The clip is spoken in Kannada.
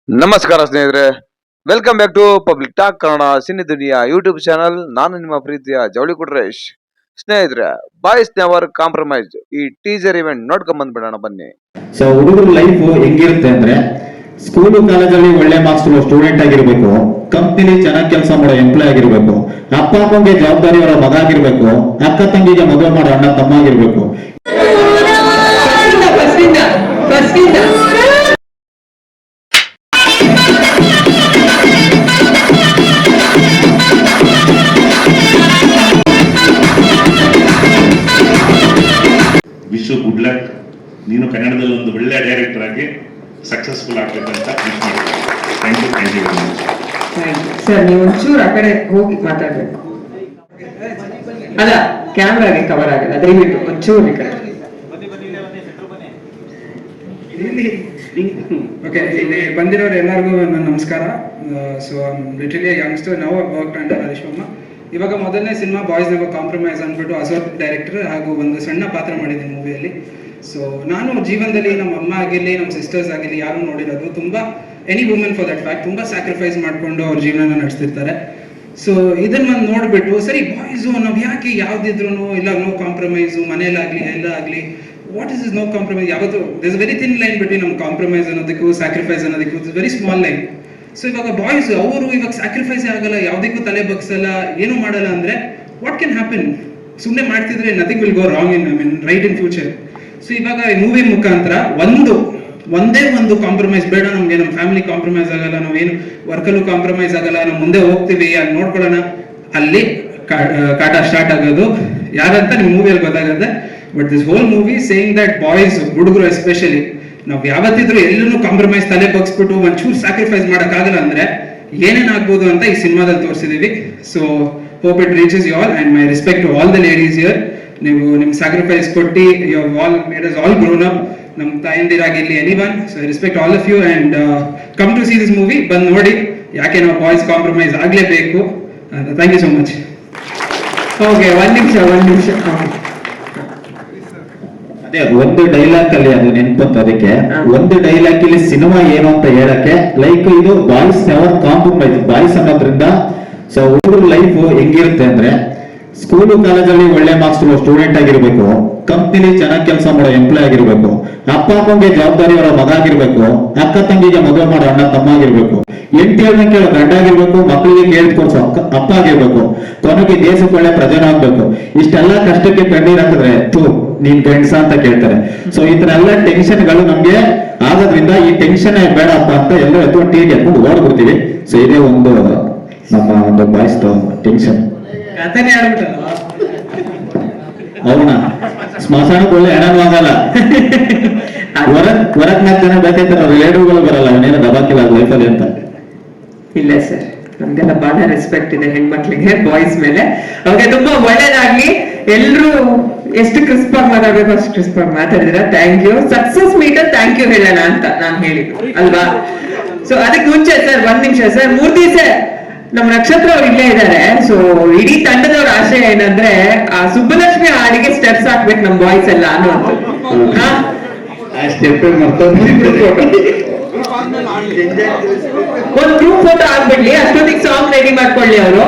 ನಮಸ್ಕಾರ ಸ್ನೇಹಿತರೆ, welcome back to public talk Kannada cine Duniya YouTube channel. ನಾನು ನಿಮ್ಮ ಪ್ರೀತಿಯ ಜವಳಿ ಕುಟ್ರೇಶ್. ಸ್ನೇಹಿತರೆ, ಬಾಯ್ಸ್ ನೆವರ್ ಕಾಂಪ್ರಮೈಸ್ ಈ ಟೀಸರ್ ಇವೆಂಟ್ ನೋಡ್ಕೊಂಡ್ ಬಂದ್ಬಿಡೋಣ ಬನ್ನಿ. ಸೊ ಹುಡುಗರ ಲೈಫ್ ಹೆಂಗಿರುತ್ತೆ ಅಂದ್ರೆ, ಸ್ಕೂಲು ಕಾಲೇಜಲ್ಲಿ ಒಳ್ಳೆ ಮಾರ್ಕ್ಸ್ ಸ್ಟೂಡೆಂಟ್ ಆಗಿರ್ಬೇಕು, ಕಂಪ್ನಿಲಿ ಚೆನ್ನಾಗಿ ಕೆಲಸ ಮಾಡೋ ಎಂಪ್ಲಾಯ್ ಆಗಿರ್ಬೇಕು, ಅಪ್ಪ ಅಪ್ಪಂಗೆ ಜವಾಬ್ದಾರಿ ಅವರ ಮಗ ಆಗಿರ್ಬೇಕು, ಅಕ್ಕ ತಂಗಿಗೆ ಮದುವೆ ಮಾಡೋ ಅಣ್ಣ ತಮ್ಮ ಆಗಿರ್ಬೇಕು. ವಿಶ್ವ ಗುಡ್ ಲಕ್. ನೀನು ಕನ್ನಡದಲ್ಲಿ ಒಂದು ಒಳ್ಳೆಯ ಡೈರೆಕ್ಟರ್ ಆಗಿ ಸಕ್ಸಸ್ಫುಲ್ ಆಗ್ಬೇಕಂತ ವಿಶ್ ಮಾಡ್ತೀನಿ. Thank you sir. ನೀವು ಒಂಚೂರು ಆ ಕಡೆ ಹೋಗಿ ಮಾತಾಡ್ಬೇಕು. ಅಲ್ಲ, ಕ್ಯಾಮ್ರಾಗೆ ಕವರ್ ಆಗಲ್ಲ, ದಯವಿಟ್ಟು ಒಂಚೂರು ಈ ಕಡೆ. ಓಕೆ, ಇಲ್ಲಿ ಬಂದಿರೋರು ಎಲ್ಲರಿಗೂ ನನ್ನ ನಮಸ್ಕಾರ. ಸೊ ಲಿಟರಲಿ ಯಂಗ್ಸ್ಟರ್ ನಾವು ವರ್ಕ್ ಅಂಡರ್ ಹರೀಶ್ವಮ್ಮ. ಇವಾಗ ಮೊದಲನೇ ಸಿನಿಮಾ ಬಾಯ್ಸ್ ನೆವರ್ ಕಾಂಪ್ರಮೈಸ್ ಅಂದ್ಬಿಟ್ಟು ಅಸೋಟ್ ಡೈರೆಕ್ಟರ್ ಹಾಗೂ ಒಂದು ಸಣ್ಣ ಪಾತ್ರ ಮಾಡಿದ್ದೀನಿ ಮೂವಿಯಲ್ಲಿ. ಸೊ ನಾನು ಜೀವನದಲ್ಲಿ ನಮ್ಮ ಅಮ್ಮ ಆಗಿರಲಿ, ನಮ್ಮ ಸಿಸ್ಟರ್ಸ್ ಆಗಿರಲಿ, ಯಾರು ನೋಡಿರೋದು ತುಂಬ any women for that fact ತುಂಬ ಸ್ಯಾಕ್ರಿಫೈಸ್ ಮಾಡಿಕೊಂಡು ಅವ್ರ ಜೀವನನ ನಡೆಸ್ತಿರ್ತಾರೆ. ಸೊ ಇದನ್ನ ಒಂದು ನೋಡ್ಬಿಟ್ಟು ಸರಿ ಬಾಯ್ಸು ನಾವು ಯಾಕೆ ಯಾವ್ದಿದ್ರು ಇಲ್ಲ ನೋ ಕಾಂಪ್ರಮೈಸು, ಮನೇಲಾಗಲಿ ಎಲ್ಲ ಆಗಲಿ, ವಾಟ್ ಇಸ್ ನೋ ಕಾಂಪ್ರಮೈಸ್? ಯಾವತ್ತು this very thin line between ನಮ್ಮ ಕಾಂಪ್ರಮೈಸ್ ಅನ್ನೋದಕ್ಕೂ ಸ್ಯಾಕ್ರಿಫೈಸ್ ಅನ್ನೋದಕ್ಕೂ it's very small line. So ಇವಾಗ ಬಾಯ್ಸ್ ಅವರು ಇವಾಗ ಸ್ಯಾಕ್ರಿಫೈಸ್ ಆಗಲ್ಲ, ಯಾವುದಕ್ಕೂ ತಲೆ ಬಗ್ಸಲ್ಲ, ಏನೂ ಮಾಡಲ್ಲ ಅಂದ್ರೆ ವಾಟ್ ಕ್ಯಾನ್ ಹ್ಯಾಪನ್? ಸುಮ್ಮನೆ ಮಾಡ್ತಿದ್ರೆ nothing will go wrong in right in future. So ಇವಾಗ ಈ ಮೂವಿ ಮುಖಾಂತರ ಒಂದೇ ಒಂದು ಕಾಂಪ್ರಮೈಸ್ ಬೇಡ ನಮ್ಗೆ, ನಮ್ಮ ಫ್ಯಾಮಿಲಿ ಕಾಂಪ್ರಮೈಸ್ ಆಗಲ್ಲ, ನಾವೇನು ವರ್ಕಲ್ಲೂ ಕಾಂಪ್ರಮೈಸ್ ಆಗಲ್ಲ, ನಾವು ಮುಂದೆ ಹೋಗ್ತೀವಿ, ಅಲ್ಲಿ ನೋಡ್ಕೊಳ್ಳೋಣ, ಅಲ್ಲಿ ಕಾಟ ಸ್ಟಾರ್ಟ್ ಆಗೋದು ಯಾರಂತ ನಿಮ್ಮ ಮೂವಿಯಲ್ಲಿ ಗೊತ್ತಾಗುತ್ತೆ. But this whole movie saying that boys, ಹುಡುಗರು ಎಸ್ಪೆಷಲಿ, ನಾವು ಯಾವತ್ತಿದ್ರು ಎಲ್ಲೂ ಕಾಂಪ್ರಮೈಸ್ ತಲೆ ಬಗ್ಸ್ಬಿಟ್ಟು ಒಂಚೂರು ಸ್ಯಾಕ್ರಿಫೈಸ್ ಮಾಡೋಕ್ಕಾಗಲ್ಲ ಅಂದ್ರೆ ಏನೇನಾಗ್ಬೋದು ಅಂತ ಈ ಸಿನಿಮಾದಲ್ಲಿ ತೋರಿಸಿದೀವಿ. So hope it reaches you all and my respect to all the ladies here. ನೀವು ನಿಮ್ಮ ಸ್ಯಾಕ್ರಿಫೈಸ್ ಕೊಟ್ಟು you all made us all grown up, ನಮ್ಮ ತಾಯಂದಿರಾಗಿರ್ಲಿ, anyone. So I respect all of you and come to see this movie. ಬಂದು ನೋಡಿ, ಯಾಕೆ ನಾವು ಬಾಯ್ಸ್ ಕಾಂಪ್ರಮೈಸ್ ಆಗಲೇಬೇಕು ಅಂತ. Thank you so much. Okay, ಒಂದ್ ನಿಮಿಷ. ಅದೇ ಒಂದು ಡೈಲಾಗ್ ಅಲ್ಲಿ ಅದು ನೆನ್ಪಂತ, ಅದಕ್ಕೆ ಒಂದು ಡೈಲಾಗ್ ಇಲ್ಲಿ ಸಿನಿಮಾ ಏನು ಅಂತ ಹೇಳಕ್ಕೆ, ಲೈಕ್ ಇದು ಬಾಯ್ಸ್ ನೆವರ್ ಕಾಂಪ್ರಮೈಸ್, ಬಾಯ್ಸ್ ಅನ್ನೋದ್ರಿಂದ. ಸೊ ಹುಡುಗರ ಲೈಫ್ ಹೆಂಗಿರುತ್ತೆ ಅಂದ್ರೆ, ಸ್ಕೂಲು ಕಾಲೇಜಲ್ಲಿ ಒಳ್ಳೆ ಮಾರ್ಕ್ಸ್ ಸ್ಟೂಡೆಂಟ್ ಆಗಿರ್ಬೇಕು, ಕಂಪ್ನಿಲಿ ಚೆನ್ನಾಗಿ ಕೆಲಸ ಮಾಡೋ ಎಂಪ್ಲಾಯ್ ಆಗಿರ್ಬೇಕು, ಅಪ್ಪ ಅಪ್ಪಂಗೆ ಜವಾಬ್ದಾರಿ ಅವರ ಮಗ ಆಗಿರ್ಬೇಕು, ಅಕ್ಕ ತಂಗಿಗೆ ಮದುವೆ ಮಾಡೋ ಅಣ್ಣ ತಮ್ಮ ಆಗಿರ್ಬೇಕು, ಎಂಟೇಳನೇ ಕೇಳೋ ಗಂಡ ಆಗಿರ್ಬೇಕು, ಮಕ್ಕಳಿಗೆ ಕೇಳ್ಕೊಳ್ಸೋ ಅಪ್ಪ ಆಗಿರ್ಬೇಕು, ಕೊನೆಗೆ ದೇಶಕ್ಕೆ ಒಳ್ಳೆ ಪ್ರಜೆನ ಆಗ್ಬೇಕು. ಇಷ್ಟೆಲ್ಲ ಕಷ್ಟಕ್ಕೆ ಕಣ್ಣೀರ್ ಹಾಕಿದ್ರೆ ನೀನ್ ಗಂಡಸ ಅಂತ ಕೇಳ್ತಾರೆ. ಸೊ ಈ ತರ ಎಲ್ಲ ಟೆನ್ಷನ್ಗಳು ನಮ್ಗೆ ಆಗೋದ್ರಿಂದ ಈ ಟೆನ್ಷನ್ ಬೇಡಪ್ಪ ಅಂತ ಎಲ್ಲ ಟೀಗೆ ಎತ್ಕೊಂಡು ಓಡ್ಬಿಡ್ತೀವಿ. ಸೊ ಇದೇ ಒಂದು ನಮ್ಮ ಒಂದು ಬಾಯ್ಸ್ ಟೆನ್ಷನ್. ಅವನ ಸ್ಮಶಾನಕ್ಕೆ ಒಳ್ಳೆ ಹೆಣನೂ ಆಗಲ್ಲ, ಹೊರಗ್ 4 ಜನ ಬೇಕೈತಾರೆ, ಅವ್ರು ಲೇಡುಗಳು ಬರಲ್ಲ, ಅವನೇನು ದಬಾಕಿಲ್ಲ ಲೈಫಲ್ಲಿ ಅಂತ. ಇಲ್ಲ ಸರ್, ನಮ್ಗೆಲ್ಲ ಬಹಳ ರೆಸ್ಪೆಕ್ಟ್ ಇದೆ ಹೆಣ್ಮಕ್ಳಿಗೆ, ಬಾಯ್ಸ್ ಮೇಲೆ. ಅವ್ರಿಗೆ ತುಂಬಾ ಒಳ್ಳೇದಾಗ್ಲಿ. ಎಲ್ರು ಎಷ್ಟು ಕ್ರಿಸ್ಪ್ ಆಗಿ ಮಾತಾಡ್ಬೇಕು ಅಷ್ಟು ಕ್ರಿಸ್ಪ್ ಆಗಿ ಮಾತಾಡಿದ್ರ. Thank you. Success meter thank you ಹೇಳೋಣ ಅಂತ ನಾನು ಹೇಳಿದ್ದು ಅಲ್ವಾ? ಸೊ ಅದಕ್ಕೆ ಮುಂಚೆ ಸರ್, 1 ನಿಮಿಷ ಸರ್. ಮೂರ್ತಿ ಸರ್, ನಮ್ಮ ನಕ್ಷತ್ರ ಅವ್ರು ಇಲ್ಲೇ ಇದ್ದಾರೆ. ಸೊ ಇಡೀ ತಂಡದವ್ರ ಆಶಯ ಏನಂದ್ರೆ, ಆ ಸುಬ್ಬಲಕ್ಷ್ಮಿ ಹಾಡಿಗೆ ಸ್ಟೆಪ್ಸ್ ಹಾಕ್ಬೇಕು ನಮ್ ಬಾಯ್ಸ್ ಎಲ್ಲ ಅನ್ನೋದು. ಒಂದು ಗ್ರೂಪ್ ಫೋಟೋ ಆಗ್ಬಿಡ್ಲಿ, ಅಷ್ಟೊತ್ತಿಗೆ ಸಾಂಗ್ ರೆಡಿ ಮಾಡ್ಕೊಳ್ಳಿ ಅವರು.